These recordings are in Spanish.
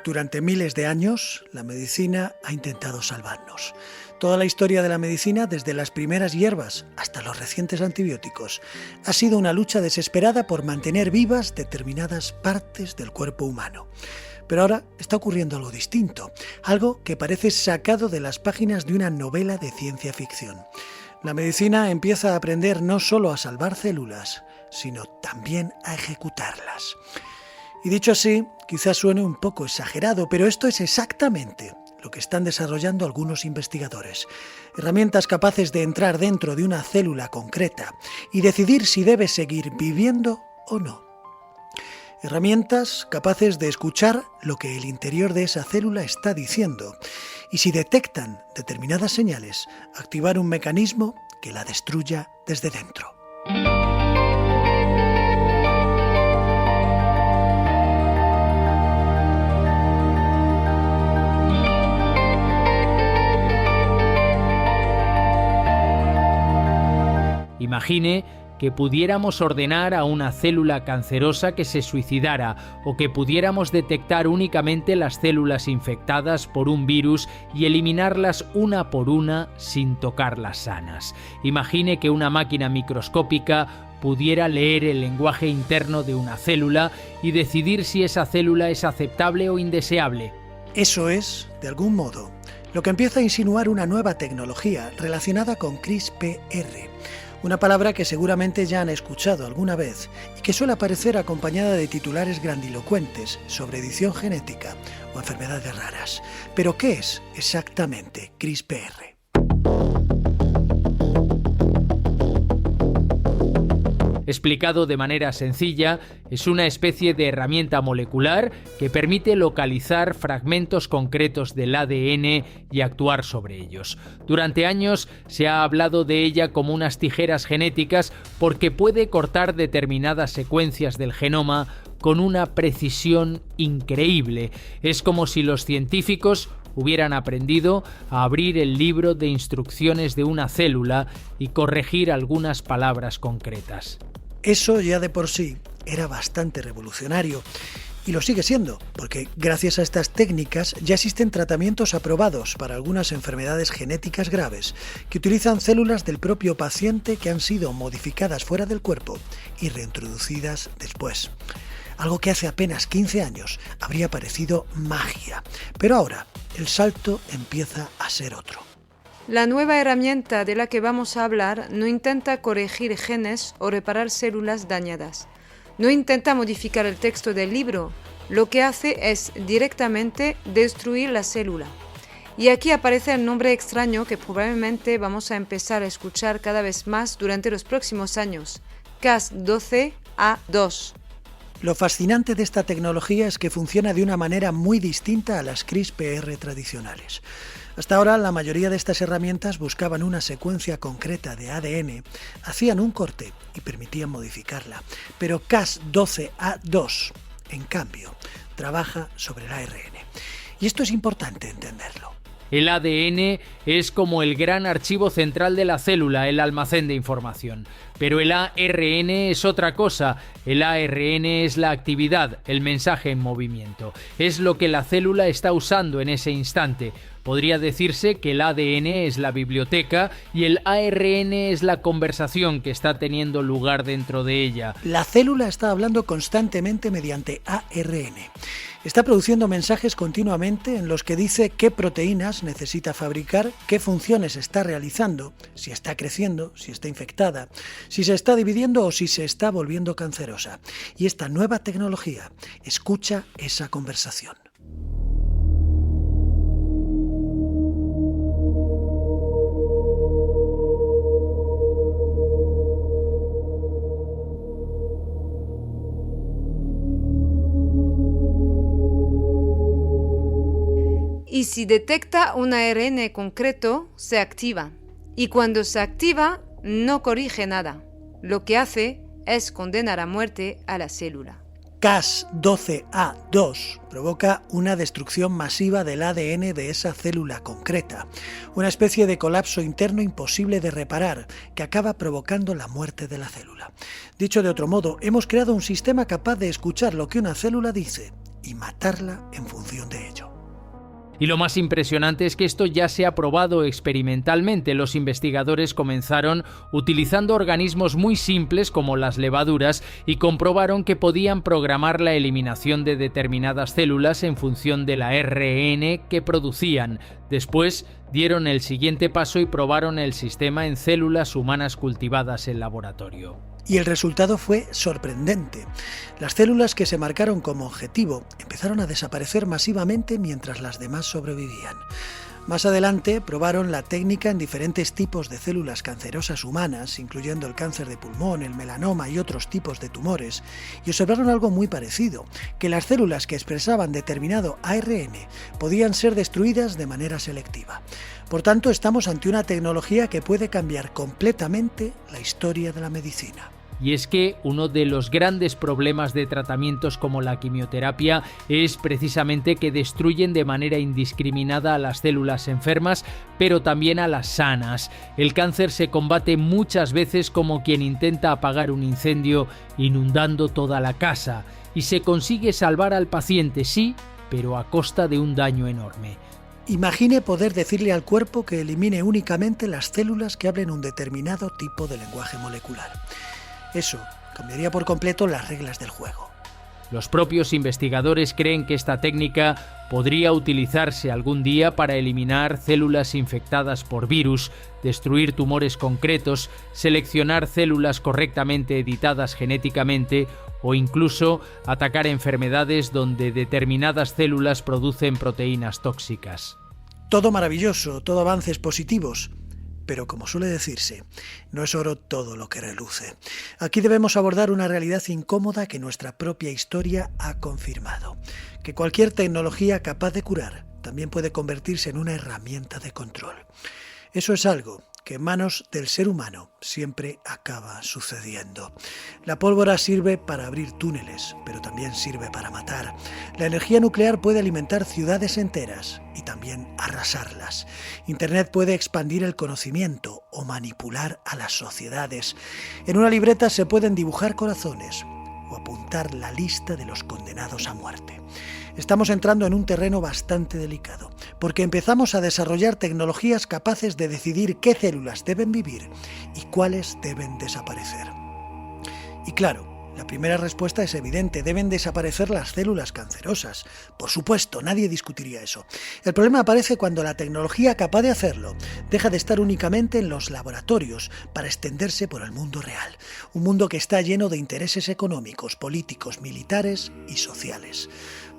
Durante miles de años, la medicina ha intentado salvarnos. Toda la historia de la medicina, desde las primeras hierbas hasta los recientes antibióticos, ha sido una lucha desesperada por mantener vivas determinadas partes del cuerpo humano. Pero ahora está ocurriendo algo distinto, algo que parece sacado de las páginas de una novela de ciencia ficción. La medicina empieza a aprender no solo a salvar células, sino también a ejecutarlas. Y dicho así, quizás suene un poco exagerado, pero esto es exactamente lo que están desarrollando algunos investigadores. Herramientas capaces de entrar dentro de una célula concreta y decidir si debe seguir viviendo o no. Herramientas capaces de escuchar lo que el interior de esa célula está diciendo y, si detectan determinadas señales, activar un mecanismo que la destruya desde dentro. Imagine que pudiéramos ordenar a una célula cancerosa que se suicidara o que pudiéramos detectar únicamente las células infectadas por un virus y eliminarlas una por una sin tocar las sanas. Imagine que una máquina microscópica pudiera leer el lenguaje interno de una célula y decidir si esa célula es aceptable o indeseable. Eso es, de algún modo, lo que empieza a insinuar una nueva tecnología relacionada con CRISPR. Una palabra que seguramente ya han escuchado alguna vez y que suele aparecer acompañada de titulares grandilocuentes sobre edición genética o enfermedades raras. ¿Pero qué es exactamente CRISPR? Explicado de manera sencilla, es una especie de herramienta molecular que permite localizar fragmentos concretos del ADN y actuar sobre ellos. Durante años se ha hablado de ella como unas tijeras genéticas porque puede cortar determinadas secuencias del genoma con una precisión increíble. Es como si los científicos hubieran aprendido a abrir el libro de instrucciones de una célula y corregir algunas palabras concretas. Eso ya de por sí era bastante revolucionario. Y lo sigue siendo, porque gracias a estas técnicas ya existen tratamientos aprobados para algunas enfermedades genéticas graves que utilizan células del propio paciente que han sido modificadas fuera del cuerpo y reintroducidas después. Algo que hace apenas 15 años habría parecido magia, pero ahora el salto empieza a ser otro. La nueva herramienta de la que vamos a hablar no intenta corregir genes o reparar células dañadas. No intenta modificar el texto del libro. Lo que hace es directamente destruir la célula. Y aquí aparece el nombre extraño que probablemente vamos a empezar a escuchar cada vez más durante los próximos años: Cas12a2. Lo fascinante de esta tecnología es que funciona de una manera muy distinta a las CRISPR tradicionales. Hasta ahora, la mayoría de estas herramientas buscaban una secuencia concreta de ADN, hacían un corte y permitían modificarla. Pero Cas12a2, en cambio, trabaja sobre el ARN. Y esto es importante entenderlo. El ADN es como el gran archivo central de la célula, el almacén de información. Pero el ARN es otra cosa. El ARN es la actividad, el mensaje en movimiento. Es lo que la célula está usando en ese instante. Podría decirse que el ADN es la biblioteca y el ARN es la conversación que está teniendo lugar dentro de ella. La célula está hablando constantemente mediante ARN. Está produciendo mensajes continuamente en los que dice qué proteínas necesita fabricar, qué funciones está realizando, si está creciendo, si está infectada, si se está dividiendo o si se está volviendo cancerosa. Y esta nueva tecnología escucha esa conversación. Y si detecta un ARN concreto, se activa. Y cuando se activa, no corrige nada. Lo que hace es condenar a muerte a la célula. Cas12a2 provoca una destrucción masiva del ADN de esa célula concreta, una especie de colapso interno imposible de reparar que acaba provocando la muerte de la célula. Dicho de otro modo, hemos creado un sistema capaz de escuchar lo que una célula dice y matarla en función de ello. Y lo más impresionante es que esto ya se ha probado experimentalmente. Los investigadores comenzaron utilizando organismos muy simples como las levaduras y comprobaron que podían programar la eliminación de determinadas células en función del ARN que producían. Después dieron el siguiente paso y probaron el sistema en células humanas cultivadas en laboratorio. Y el resultado fue sorprendente. Las células que se marcaron como objetivo empezaron a desaparecer masivamente mientras las demás sobrevivían. Más adelante probaron la técnica en diferentes tipos de células cancerosas humanas, incluyendo el cáncer de pulmón, el melanoma y otros tipos de tumores, y observaron algo muy parecido, que las células que expresaban determinado ARN podían ser destruidas de manera selectiva. Por tanto, estamos ante una tecnología que puede cambiar completamente la historia de la medicina. Y es que uno de los grandes problemas de tratamientos como la quimioterapia es precisamente que destruyen de manera indiscriminada a las células enfermas, pero también a las sanas. El cáncer se combate muchas veces como quien intenta apagar un incendio inundando toda la casa, y se consigue salvar al paciente, sí, pero a costa de un daño enorme. Imagine poder decirle al cuerpo que elimine únicamente las células que hablen un determinado tipo de lenguaje molecular. Eso cambiaría por completo las reglas del juego. Los propios investigadores creen que esta técnica podría utilizarse algún día para eliminar células infectadas por virus, destruir tumores concretos, seleccionar células correctamente editadas genéticamente o incluso atacar enfermedades donde determinadas células producen proteínas tóxicas. Todo maravilloso, todo avances positivos. Pero como suele decirse, no es oro todo lo que reluce. Aquí debemos abordar una realidad incómoda que nuestra propia historia ha confirmado. Que cualquier tecnología capaz de curar también puede convertirse en una herramienta de control. Eso es algo que en manos del ser humano siempre acaba sucediendo. La pólvora sirve para abrir túneles, pero también sirve para matar. La energía nuclear puede alimentar ciudades enteras y también arrasarlas. Internet puede expandir el conocimiento o manipular a las sociedades. En una libreta se pueden dibujar corazones o apuntar la lista de los condenados a muerte. Estamos entrando en un terreno bastante delicado, porque empezamos a desarrollar tecnologías capaces de decidir qué células deben vivir y cuáles deben desaparecer. Y claro, la primera respuesta es evidente, deben desaparecer las células cancerosas. Por supuesto, nadie discutiría eso. El problema aparece cuando la tecnología capaz de hacerlo deja de estar únicamente en los laboratorios para extenderse por el mundo real. Un mundo que está lleno de intereses económicos, políticos, militares y sociales.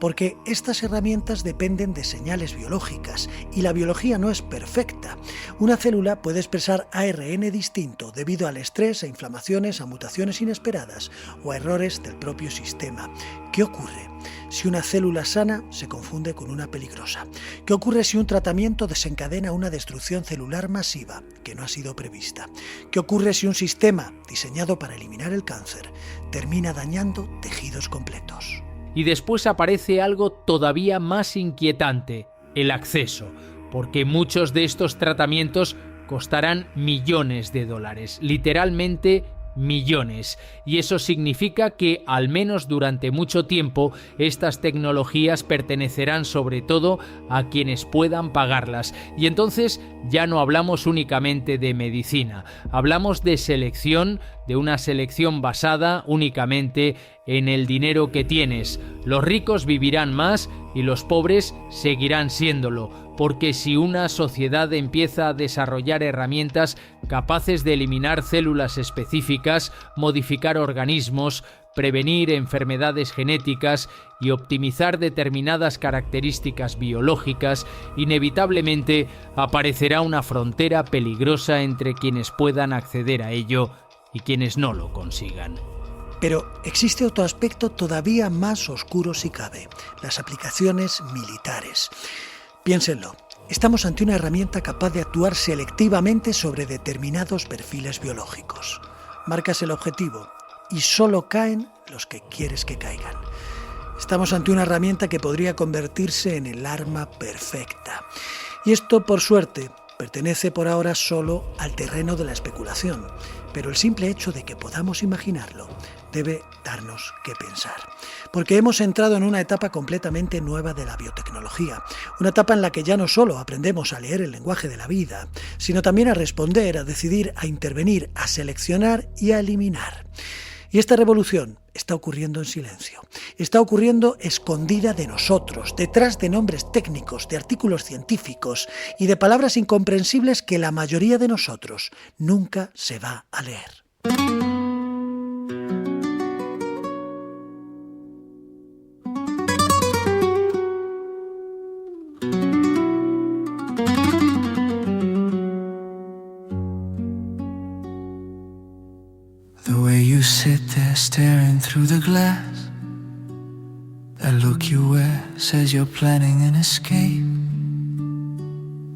Porque estas herramientas dependen de señales biológicas y la biología no es perfecta. Una célula puede expresar ARN distinto debido al estrés, a inflamaciones, a mutaciones inesperadas o a errores del propio sistema. ¿Qué ocurre si una célula sana se confunde con una peligrosa? ¿Qué ocurre si un tratamiento desencadena una destrucción celular masiva que no ha sido prevista? ¿Qué ocurre si un sistema diseñado para eliminar el cáncer termina dañando tejidos completos? Y después aparece algo todavía más inquietante, el acceso, porque muchos de estos tratamientos costarán millones de dólares, literalmente millones, y eso significa que al menos durante mucho tiempo estas tecnologías pertenecerán sobre todo a quienes puedan pagarlas, y entonces ya no hablamos únicamente de medicina, hablamos de selección, de una selección basada únicamente en el dinero que tienes. Los ricos vivirán más y los pobres seguirán siéndolo, porque si una sociedad empieza a desarrollar herramientas capaces de eliminar células específicas, modificar organismos, prevenir enfermedades genéticas y optimizar determinadas características biológicas, inevitablemente aparecerá una frontera peligrosa entre quienes puedan acceder a ello y quienes no lo consigan. Pero existe otro aspecto todavía más oscuro si cabe, las aplicaciones militares. Piénsenlo, estamos ante una herramienta capaz de actuar selectivamente sobre determinados perfiles biológicos. Marcas el objetivo y solo caen los que quieres que caigan. Estamos ante una herramienta que podría convertirse en el arma perfecta. Y esto, por suerte, pertenece por ahora solo al terreno de la especulación, pero el simple hecho de que podamos imaginarlo debe darnos que pensar. Porque hemos entrado en una etapa completamente nueva de la biotecnología, una etapa en la que ya no solo aprendemos a leer el lenguaje de la vida, sino también a responder, a decidir, a intervenir, a seleccionar y a eliminar. Y esta revolución está ocurriendo en silencio, está ocurriendo escondida de nosotros, detrás de nombres técnicos, de artículos científicos y de palabras incomprensibles que la mayoría de nosotros nunca se va a leer. The way you sit there staring through the glass, that look you wear says you're planning an escape.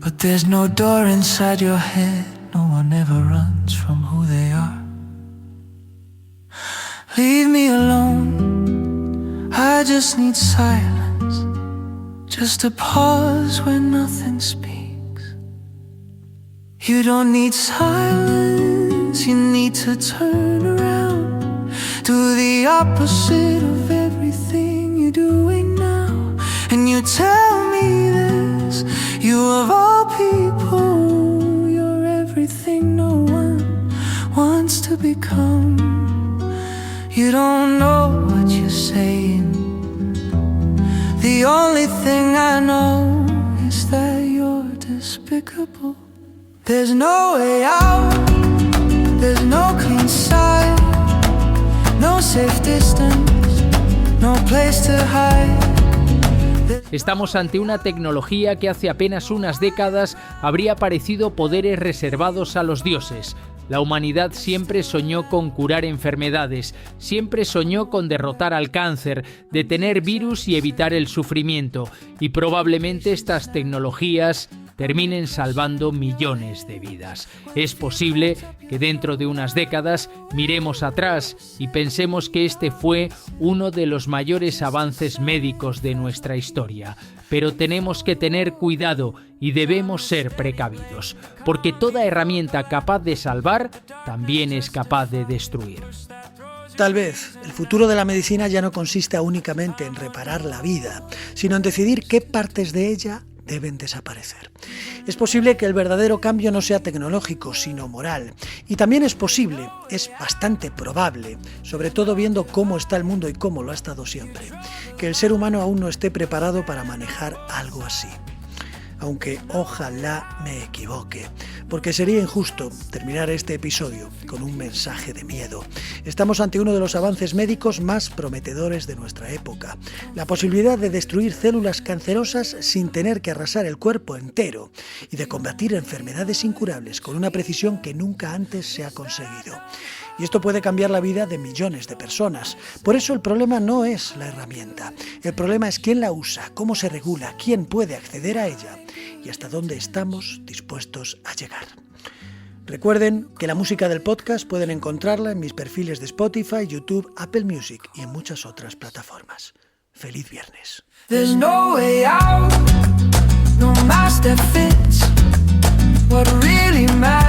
But there's no door inside your head, no one ever runs from who they are. Leave me alone, I just need silence, just a pause where nothing speaks. You don't need silence, you need to turn around, do the opposite of everything you're doing now. And you tell me this, you of all people, you're everything no one wants to become. You don't know what you're saying, the only thing I know is that you're despicable. There's no way out, there's no clean side, no safe distance, no place to hide. Estamos ante una tecnología que hace apenas unas décadas habría parecido poderes reservados a los dioses. La humanidad siempre soñó con curar enfermedades, siempre soñó con derrotar al cáncer, detener virus y evitar el sufrimiento. Y probablemente estas tecnologías terminen salvando millones de vidas. Es posible que dentro de unas décadas miremos atrás y pensemos que este fue uno de los mayores avances médicos de nuestra historia. Pero tenemos que tener cuidado y debemos ser precavidos, porque toda herramienta capaz de salvar también es capaz de destruir. Tal vez el futuro de la medicina ya no consista únicamente en reparar la vida, sino en decidir qué partes de ella deben desaparecer. Es posible que el verdadero cambio no sea tecnológico, sino moral. Y también es posible, es bastante probable, sobre todo viendo cómo está el mundo y cómo lo ha estado siempre, que el ser humano aún no esté preparado para manejar algo así. Aunque ojalá me equivoque, porque sería injusto terminar este episodio con un mensaje de miedo. Estamos ante uno de los avances médicos más prometedores de nuestra época. La posibilidad de destruir células cancerosas sin tener que arrasar el cuerpo entero y de combatir enfermedades incurables con una precisión que nunca antes se ha conseguido. Y esto puede cambiar la vida de millones de personas. Por eso el problema no es la herramienta. El problema es quién la usa, cómo se regula, quién puede acceder a ella y hasta dónde estamos dispuestos a llegar. Recuerden que la música del podcast pueden encontrarla en mis perfiles de Spotify, YouTube, Apple Music y en muchas otras plataformas. ¡Feliz viernes! There's no way out, no mask that fits what really matters.